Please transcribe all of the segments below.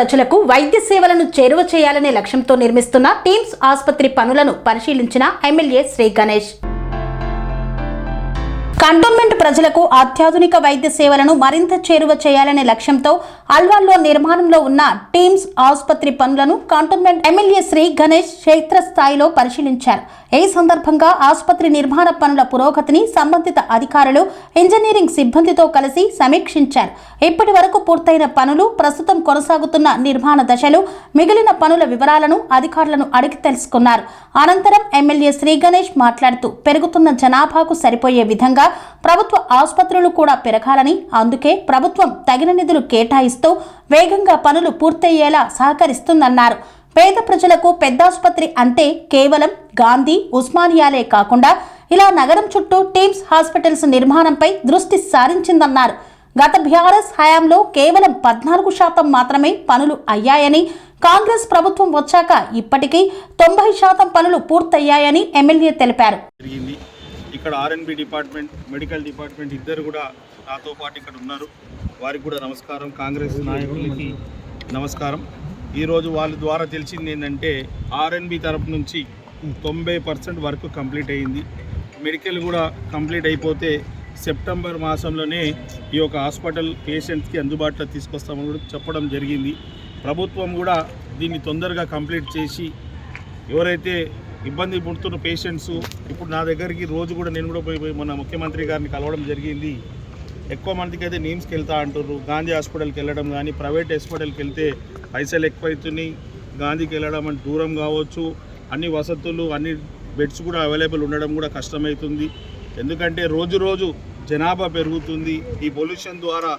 ప్రజలకు వైద్య సేవలను చేరువ చేయాలనే లక్ష్యంతో నిర్మిస్తున్న టీమ్స్ ఆసుపత్రి పనులను పరిశీలించిన ఎమ్మెల్యే శ్రీ గణేష్. కంటోన్మెంట్ ప్రజలకు అత్యాధునిక వైద్య సేవలను మరింత చేరువ చేయాలనే లక్ష్యంతో అల్వాల్లో నిర్మాణంలో ఉన్న టీమ్స్ ఆసుపత్రి పనులను కంటోన్మెంట్ ఎమ్మెల్యే శ్రీ గణేష్ క్షేత్రస్థాయిలో పరిశీలించారు. ఈ సందర్భంగా ఆసుపత్రి నిర్మాణ పనుల పురోగతిని సంబంధిత అధికారులు, ఇంజనీరింగ్ సిబ్బందితో కలిసి సమీక్షించారు. ఇప్పటి వరకు పూర్తయిన పనులు, ప్రస్తుతం కొనసాగుతున్న నిర్మాణ దశలు, మిగిలిన పనుల వివరాలను అధికారులను అడిగి తెలుసుకున్నారు. అనంతరం ఎమ్మెల్యే శ్రీ గణేష్ మాట్లాడుతూ పెరుగుతున్న జనాభాకు సరిపోయే విధంగా ప్రభుత్వ ఆసుపత్రులు కూడా పెరగాలని, అందుకే ప్రభుత్వం తగిన నిధులు కేటాయిస్తూ వేగంగా పనులు పూర్తయ్యేలా సహకరిస్తుందన్నారు. పేద ప్రజలకు పెద్దాసుపత్రి అంటే కేవలం గాంధీ, ఉస్మానియాలే కాకుండా ఇలా నగరం చుట్టూ టీమ్స్ హాస్పిటల్స్ నిర్మాణంపై దృష్టి సారించిందన్నారు. గత బీఆర్ఎస్ హయాంలో కేవలం 14% మాత్రమే పనులు అయ్యాయని, కాంగ్రెస్ ప్రభుత్వం వచ్చాక ఇప్పటికీ 90% పనులు పూర్తయ్యాయని ఎమ్మెల్యే తెలిపారు. ఇక్కడ ఆర్ఎన్బి డిపార్ట్మెంట్, మెడికల్ డిపార్ట్మెంట్ ఇద్దరు కూడా నాతో పాటు ఇక్కడ ఉన్నారు. వారికి కూడా నమస్కారం. కాంగ్రెస్ నాయకులకి నమస్కారం. ఈరోజు వాళ్ళ ద్వారా తెలిసింది ఏంటంటే ఆర్ఎన్బి తరపు నుంచి 90% వర్క్ కంప్లీట్ అయ్యింది. మెడికల్ కూడా కంప్లీట్ అయిపోతే సెప్టెంబర్ మాసంలోనే ఈ యొక్క హాస్పిటల్ పేషెంట్స్కి అందుబాటులో తీసుకొస్తామని కూడా చెప్పడం జరిగింది. ప్రభుత్వం కూడా దీన్ని తొందరగా కంప్లీట్ చేసి ఎవరైతే ఇబ్బంది పడుతున్న పేషెంట్స్, ఇప్పుడు నా దగ్గరికి రోజు కూడా నేను కూడా పోయి మొన్న ముఖ్యమంత్రి గారిని కలవడం జరిగింది. ఎక్కువ మందికి అయితే నీమ్స్కి వెళ్తా అంటారు, గాంధీ హాస్పిటల్కి వెళ్ళడం కానీ, ప్రైవేట్ హాస్పిటల్కి వెళ్తే పైసలు ఎక్కువైతున్నాయి, గాంధీకి వెళ్ళడం అంటే దూరం కావచ్చు, అన్ని వసతులు, అన్ని బెడ్స్ కూడా అవైలబుల్ ఉండడం కూడా కష్టమవుతుంది. ఎందుకంటే రోజు రోజు జనాభా పెరుగుతుంది, ఈ పొల్యూషన్ ద్వారా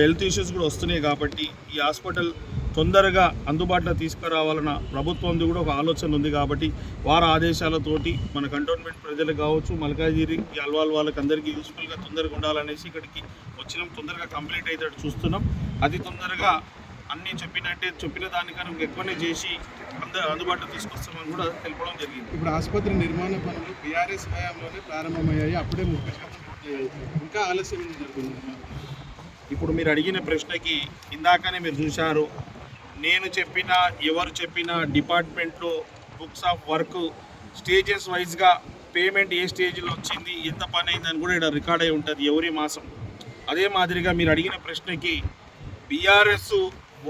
హెల్త్ ఇష్యూస్ కూడా వస్తున్నాయి. కాబట్టి ఈ హాస్పిటల్ తొందరగా అందుబాటులో తీసుకురావాలన్న ప్రభుత్వంది కూడా ఒక ఆలోచన ఉంది. కాబట్టి వారి ఆదేశాలతోటి మన కంటోన్మెంట్ ప్రజలకు కావచ్చు, మల్కాజిగిరి, అల్వాల్ వాళ్ళకి అందరికీ యూస్ఫుల్గా తొందరగా ఉండాలనేసి ఇక్కడికి వచ్చినాం. తొందరగా కంప్లీట్ అయ్యేటట్టు చూస్తున్నాం. అతి తొందరగా అన్నీ చెప్పిన దానికన్నా ఎక్కువనే చేసి అందుబాటులో తీసుకొస్తామని కూడా తెలపడం జరిగింది. ఇప్పుడు ఆసుపత్రి నిర్మాణ పనులు బీఆర్ఎస్ హయాంలోనే ప్రారంభమయ్యాయి, అప్పుడే 30% పూర్తయ్యాయి, ఇంకా ఆలస్యం జరుగుతుంది. ఇప్పుడు మీరు అడిగిన ప్రశ్నకి ఇందాకనే మీరు చూశారు, నేను చెప్పిన, ఎవరు చెప్పిన డిపార్ట్మెంట్లో బుక్స్ ఆఫ్ వర్క్ స్టేజెస్ వైజ్గా పేమెంట్ ఏ స్టేజ్లో వచ్చింది, ఎంత పని అయిందని కూడా ఇక్కడ రికార్డ్ అయి ఉంటుంది ఎవరి మాసం. అదే మాదిరిగా మీరు అడిగిన ప్రశ్నకి బీఆర్ఎస్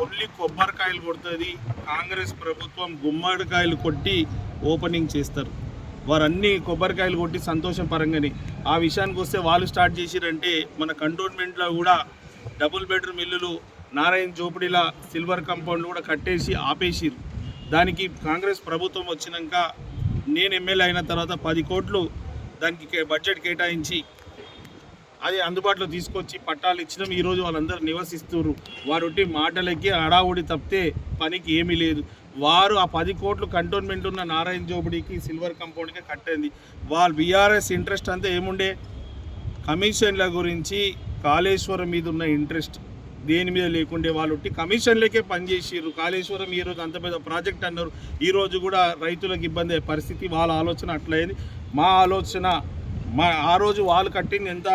ఓన్లీ కొబ్బరికాయలు కొడుతుంది, కాంగ్రెస్ ప్రభుత్వం గుమ్మడికాయలు కొట్టి ఓపెనింగ్ చేస్తారు. వారు అన్ని కొబ్బరికాయలు కొట్టి సంతోషం పరంగానే. ఆ విషయానికి వస్తే వాళ్ళు స్టార్ట్ చేసిరంటే మన కంటోన్మెంట్లో కూడా డబుల్ బెడ్రూమ్ ఇల్లులు నారాయణ జోపిడిలా సిల్వర్ కాంపౌండ్లు కూడా కట్టేసి ఆపేసిరు. దానికి కాంగ్రెస్ ప్రభుత్వం వచ్చినాక నేను ఎమ్మెల్యే అయిన తర్వాత 10 కోట్లు దానికి బడ్జెట్ కేటాయించి అది అందుబాటులో తీసుకొచ్చి పట్టాలు ఇచ్చినాం. ఈరోజు వాళ్ళందరూ నివసిస్తున్నారు. వారు మాటలకి హడావుడి తప్పితే పనికి ఏమీ లేదు. వారు ఆ 10 కోట్లు కంటోన్మెంట్ ఉన్న నారాయణ జోపిడికి సిల్వర్ కాంపౌండ్కి కట్టేది. వాళ్ళు బీఆర్ఎస్ ఇంట్రెస్ట్ అంతా ఏముండే, కమిషన్ల గురించి, కాళేశ్వరం మీద ఉన్న ఇంట్రెస్ట్, దేని మీద లేకుండే వాళ్ళు కమిషన్లకే పనిచేసారు. కాళేశ్వరం ఈరోజు అంత పెద్ద ప్రాజెక్ట్ అన్నారు, ఈరోజు కూడా రైతులకు ఇబ్బంది అయ్యే పరిస్థితి. వాళ్ళ ఆలోచన అట్లయింది. మా ఆలోచన ఆ రోజు వాళ్ళు కట్టింది ఎంత,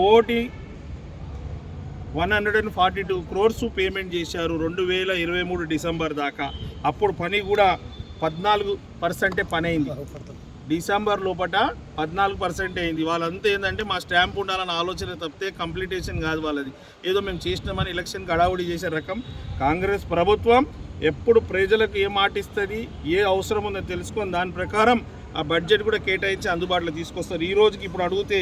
1,142 crores పేమెంట్ చేశారు 2023 డిసెంబర్ దాకా. అప్పుడు పని కూడా 14% పని అయింది. డిసెంబర్ లోపల 14% అయింది. వాళ్ళంతా ఏంటంటే మా స్టాంప్ ఉండాలన్న ఆలోచన తప్పితే కంప్లీటేషన్ కాదు వాళ్ళది. ఏదో మేము చేసినామని ఎలక్షన్ గడావుడి చేసే రకం. కాంగ్రెస్ ప్రభుత్వం ఎప్పుడు ప్రజలకు ఏ మాట ఇస్తుంది, ఏ అవసరం ఉందో తెలుసుకొని దాని ప్రకారం ఆ బడ్జెట్ కూడా కేటాయించి అందుబాటులో తీసుకొస్తారు. ఈ రోజుకి ఇప్పుడు అడిగితే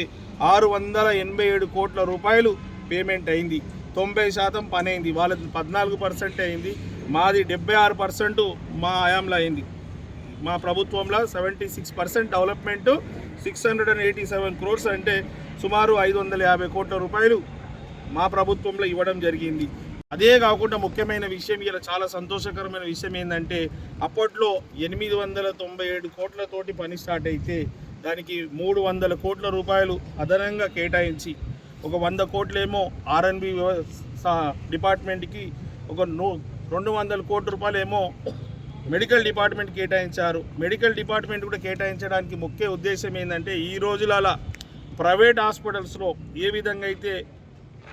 687 కోట్ల రూపాయలు పేమెంట్ అయింది. 90% పని అయింది. వాళ్ళది 14% అయింది. మాది 76% మా హయాంలో అయింది. మా ప్రభుత్వంలో 76% డెవలప్మెంట్, 687 crores అంటే సుమారు 550 కోట్ల రూపాయలు మా ప్రభుత్వంలో ఇవ్వడం జరిగింది. అదే కాకుండా ముఖ్యమైన విషయం, ఇలా చాలా సంతోషకరమైన విషయం ఏంటంటే అప్పట్లో 897 కోట్లతోటి పని స్టార్ట్ అయితే దానికి 300 కోట్ల రూపాయలు అదనంగా కేటాయించి ఒక 100 కోట్లేమో ఆర్ఎన్బి డిపార్ట్మెంట్కి, ఒక 200 కోట్ల రూపాయలు ఏమో మెడికల్ డిపార్ట్మెంట్ కేటాయించారు. మెడికల్ డిపార్ట్మెంట్ కూడా కేటాయించడానికి ముఖ్య ఉద్దేశం ఏంటంటే ఈ రోజులలో ప్రైవేట్ హాస్పిటల్స్లో ఏ విధంగా అయితే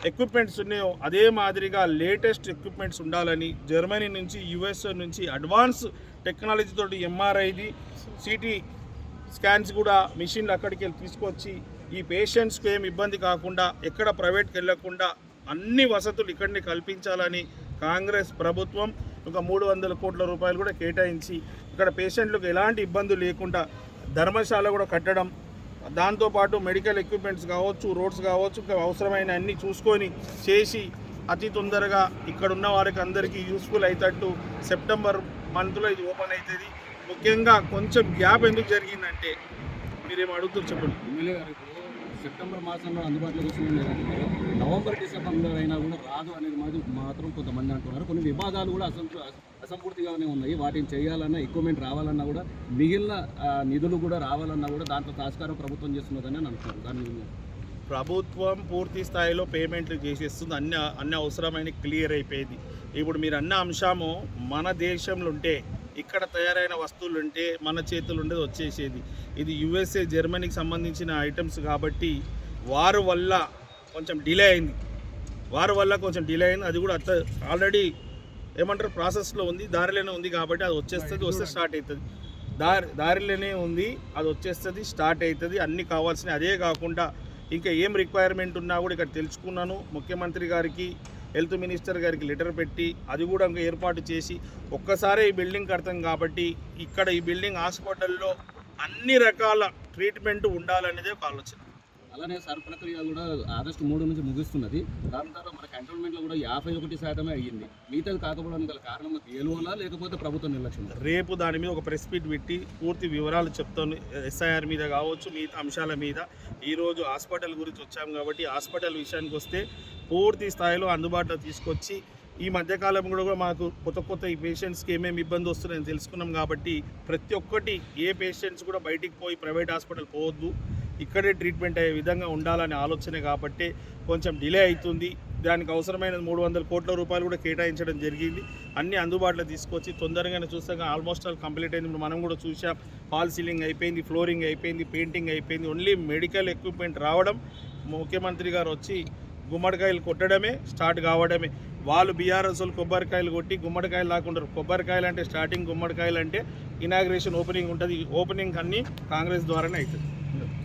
ఎక్విప్మెంట్స్ ఉన్నాయో అదే మాదిరిగా లేటెస్ట్ ఎక్విప్మెంట్స్ ఉండాలని జర్మనీ నుంచి యుఎస్ఏ నుంచి అడ్వాన్స్ టెక్నాలజీ తోటి ఎంఆర్ఐది సిటీ స్కాన్స్ కూడా మిషన్లు అక్కడికి వెళ్ళి తీసుకొచ్చి ఈ పేషెంట్స్కి ఏం ఇబ్బంది కాకుండా ఎక్కడ ప్రైవేట్కి వెళ్ళకుండా అన్ని వసతులు ఇక్కడిని కల్పించాలని కాంగ్రెస్ ప్రభుత్వం ఒక 300 కోట్ల రూపాయలు కూడా కేటాయించి ఇక్కడ పేషెంట్లకు ఎలాంటి ఇబ్బందులు లేకుండా ధర్మశాల కూడా కట్టడం, దాంతోపాటు మెడికల్ ఎక్విప్మెంట్స్ కావచ్చు, రోడ్స్ కావచ్చు, ఇంకా అవసరమైన అన్నీ చూసుకొని చేసి అతి తొందరగా ఇక్కడ ఉన్న వారికి అందరికీ యూస్ఫుల్ అవుతట్టు సెప్టెంబర్ మంత్లో ఇది ఓపెన్ అవుతుంది. ముఖ్యంగా కొంచెం గ్యాప్ ఎందుకు జరిగిందంటే మీరేం అడుగుతారు చెప్పండి. ఎమ్మెల్యే గారు ఇప్పుడు సెప్టెంబర్ మాసంలో అందుబాటులోకి వస్తుంది, నవంబర్ డిసెంబర్లో అయినా కూడా రాదు అనేది మాత్రం కొంతమంది అంటున్నారు. కొన్ని విభాగాలు కూడా అసంపూర్తిగానే ఉన్నాయి. వాటిని చేయాలన్నా ఎక్విప్మెంట్ రావాలన్నా కూడా మిగిలిన నిధులు కూడా రావాలన్నా కూడా దాంట్లో తాస్కారం ప్రభుత్వం చేస్తున్నదని అని అంటున్నారు. దాని ప్రభుత్వం పూర్తి స్థాయిలో పేమెంట్లు చేసేస్తుంది. అన్ని అవసరమైన క్లియర్ అయిపోయింది. ఇప్పుడు మీరు అన్న అంశము మన దేశంలో ఉంటే ఇక్కడ తయారైన వస్తువులు ఉంటే మన చేతులు ఉండేది వచ్చేసేది. ఇది యుఎస్ఏ జర్మనీకి సంబంధించిన ఐటమ్స్ కాబట్టి వారి వల్ల కొంచెం డిలే అయింది. అది కూడా ఆల్రెడీ ఏమంటారు ప్రాసెస్లో ఉంది, దారిలోనే ఉంది కాబట్టి అది వచ్చేస్తుంది, వస్తే స్టార్ట్ అవుతుంది. దారిలోనే ఉంది, అది వచ్చేస్తుంది, స్టార్ట్ అవుతుంది. అన్నీ కావాల్సినవి. అదే కాకుండా ఇంకా ఏం రిక్వైర్మెంట్ ఉన్నా కూడా ఇక్కడ తెలుసుకున్నాను. ముఖ్యమంత్రి గారికి, హెల్త్ మినిస్టర్ గారికి లెటర్ పెట్టి అది కూడా ఇంకా ఏర్పాటు చేసి ఒక్కసారే ఈ బిల్డింగ్ కడతాం కాబట్టి ఇక్కడ ఈ బిల్డింగ్ హాస్పిటల్లో అన్ని రకాల ట్రీట్మెంట్ ఉండాలనేదే ఒక ఆలోచన. అలానే సర్ ప్రక్రియ కూడా ఆగస్టు 3 నుంచి ముగుస్తున్నది. దాని తర్వాత మన కంటోన్మెంట్లో కూడా 51% అయ్యింది. మిగతాది కాకపోవడానికి గల కారణం ఏలువలా లేకపోతే ప్రభుత్వ నిర్లక్ష్యం? రేపు దాని మీద ఒక ప్రెస్ మీట్ పెట్టి పూర్తి వివరాలు చెప్తాను. ఎస్ఐఆర్ మీద కావచ్చు, మిగతా అంశాల మీద. ఈరోజు హాస్పిటల్ గురించి వచ్చాము కాబట్టి హాస్పిటల్ విషయానికి వస్తే పూర్తి స్థాయిలో అందుబాటులో తీసుకొచ్చి ఈ మధ్యకాలం కూడా మాకు కొత్త ఈ పేషెంట్స్కి ఏమేమి ఇబ్బంది వస్తున్నాయని తెలుసుకున్నాం కాబట్టి ప్రతి ఒక్కటి ఏ పేషెంట్స్ కూడా బయటికి పోయి ప్రైవేట్ హాస్పిటల్ పోవద్దు, ఇక్కడే ట్రీట్మెంట్ అయ్యే విధంగా ఉండాలనే ఆలోచనే కాబట్టి కొంచెం డిలే అవుతుంది. దానికి అవసరమైన 300 కోట్ల రూపాయలు కూడా కేటాయించడం జరిగింది. అన్నీ అందుబాటులో తీసుకొచ్చి తొందరగానే చూస్తాం. ఆల్మోస్ట్ ఆల్ కంప్లీట్ అయింది. మనం కూడా చూసాం. ఫాల్ సీలింగ్ అయిపోయింది, ఫ్లోరింగ్ అయిపోయింది, పెయింటింగ్ అయిపోయింది. ఓన్లీ మెడికల్ ఎక్విప్మెంట్ రావడం, ముఖ్యమంత్రి గారు వచ్చి గుమ్మడికాయలు కొట్టడమే, స్టార్ట్ కావడమే. వాళ్ళు బీఆర్ఎస్ వాళ్ళు కొబ్బరికాయలు కొట్టి గుమ్మడికాయలు లాక్కుంటారు. కొబ్బరికాయలు అంటే స్టార్టింగ్, గుమ్మడికాయలు అంటే ఇనాగ్రేషన్ ఓపెనింగ్ ఉంటుంది. ఓపెనింగ్ అన్నీ కాంగ్రెస్ ద్వారానే అవుతుంది.